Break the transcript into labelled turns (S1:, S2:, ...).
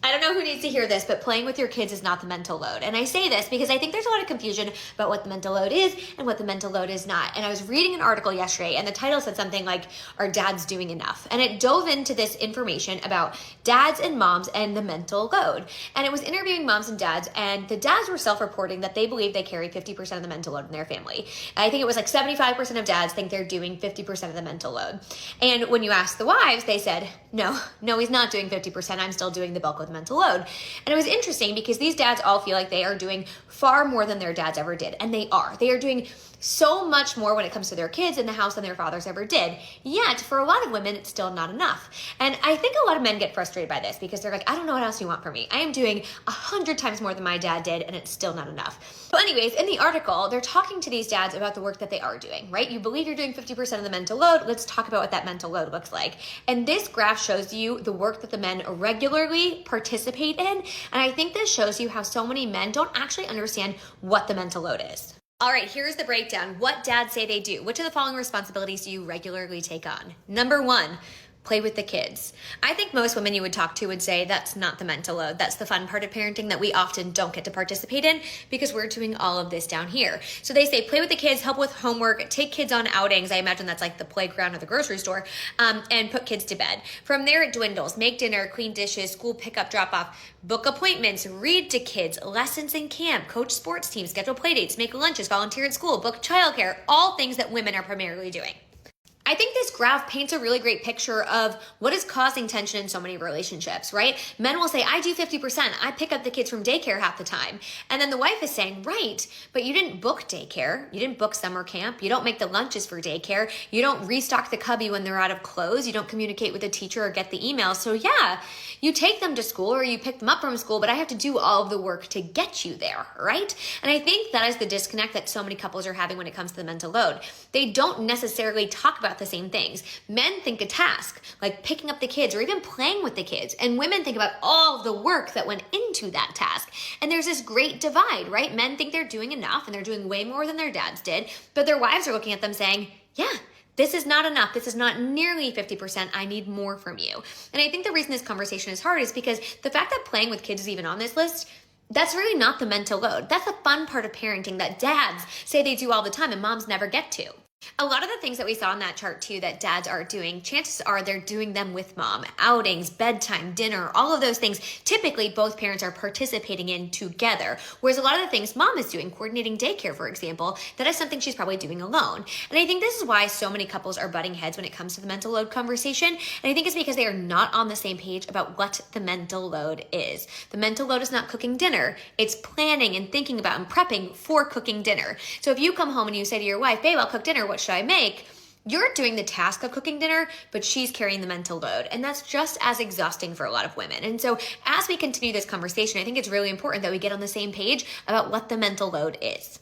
S1: I don't know who needs to hear this, but playing with your kids is not the mental load. And I say this because I think there's a lot of confusion about what the mental load is and what the mental load is not. And I was reading an article yesterday and the title said something like, "Are dads doing enough?" And it dove into this information about dads and moms and the mental load. And it was interviewing moms and dads, and the dads were self-reporting that they believe they carry 50% of the mental load in their family. I think it was like 75% of dads think they're doing 50% of the mental load. And when you ask the wives, they said, no, he's not doing 50%. I'm still doing the bulk of the mental load. And it was interesting because these dads all feel like they are doing far more than their dads ever did. And they are. They are doing so much more when it comes to their kids in the house than their fathers ever did. Yet, for a lot of women, it's still not enough. And I think a lot of men get frustrated by this because they're like, I don't know what else you want from me. I am doing 100 times more than my dad did, and it's still not enough. But anyways, in the article, they're talking to these dads about the work that they are doing, right? You believe you're doing 50% of the mental load. Let's talk about what that mental load looks like. And this graph shows you the work that the men regularly participate in. And I think this shows you how so many men don't actually understand what the mental load is. All right, here's the breakdown. What dads say they do. Which of the following responsibilities do you regularly take on? Number 1, play with the kids. I think most women you would talk to would say that's not the mental load. That's the fun part of parenting that we often don't get to participate in because we're doing all of this down here. So they say play with the kids, help with homework, take kids on outings. I imagine that's like the playground or the grocery store, and put kids to bed. From there it dwindles. Make dinner, clean dishes, school pickup, drop off, book appointments, read to kids, lessons in camp, coach sports teams, schedule play dates, make lunches, volunteer at school, book childcare, all things that women are primarily doing. I think this graph paints a really great picture of what is causing tension in so many relationships, right? Men will say, I do 50%. I pick up the kids from daycare half the time. And then the wife is saying, right, but you didn't book daycare. You didn't book summer camp. You don't make the lunches for daycare. You don't restock the cubby when they're out of clothes. You don't communicate with the teacher or get the email. So yeah, you take them to school or you pick them up from school, but I have to do all of the work to get you there, right? And I think that is the disconnect that so many couples are having when it comes to the mental load. They don't necessarily talk about the same things. Men think a task like picking up the kids or even playing with the kids, and women think about all of the work that went into that task. And there's this great divide, right? Men think they're doing enough and they're doing way more than their dads did, but their wives are looking at them saying, yeah, this is not enough. This is not nearly 50%. I need more from you. And I think the reason this conversation is hard is because the fact that playing with kids is even on this list, that's really not the mental load. That's the fun part of parenting that dads say they do all the time and moms never get to. A lot of the things that we saw in that chart too that dads are doing, chances are they're doing them with mom. Outings, bedtime, dinner, all of those things, typically both parents are participating in together. Whereas a lot of the things mom is doing, coordinating daycare, for example, that is something she's probably doing alone. And I think this is why so many couples are butting heads when it comes to the mental load conversation. And I think it's because they are not on the same page about what the mental load is. The mental load is not cooking dinner. It's planning and thinking about and prepping for cooking dinner. So if you come home and you say to your wife, babe, I'll cook dinner, what should I make? You're doing the task of cooking dinner, but she's carrying the mental load. And that's just as exhausting for a lot of women. And so as we continue this conversation, I think it's really important that we get on the same page about what the mental load is.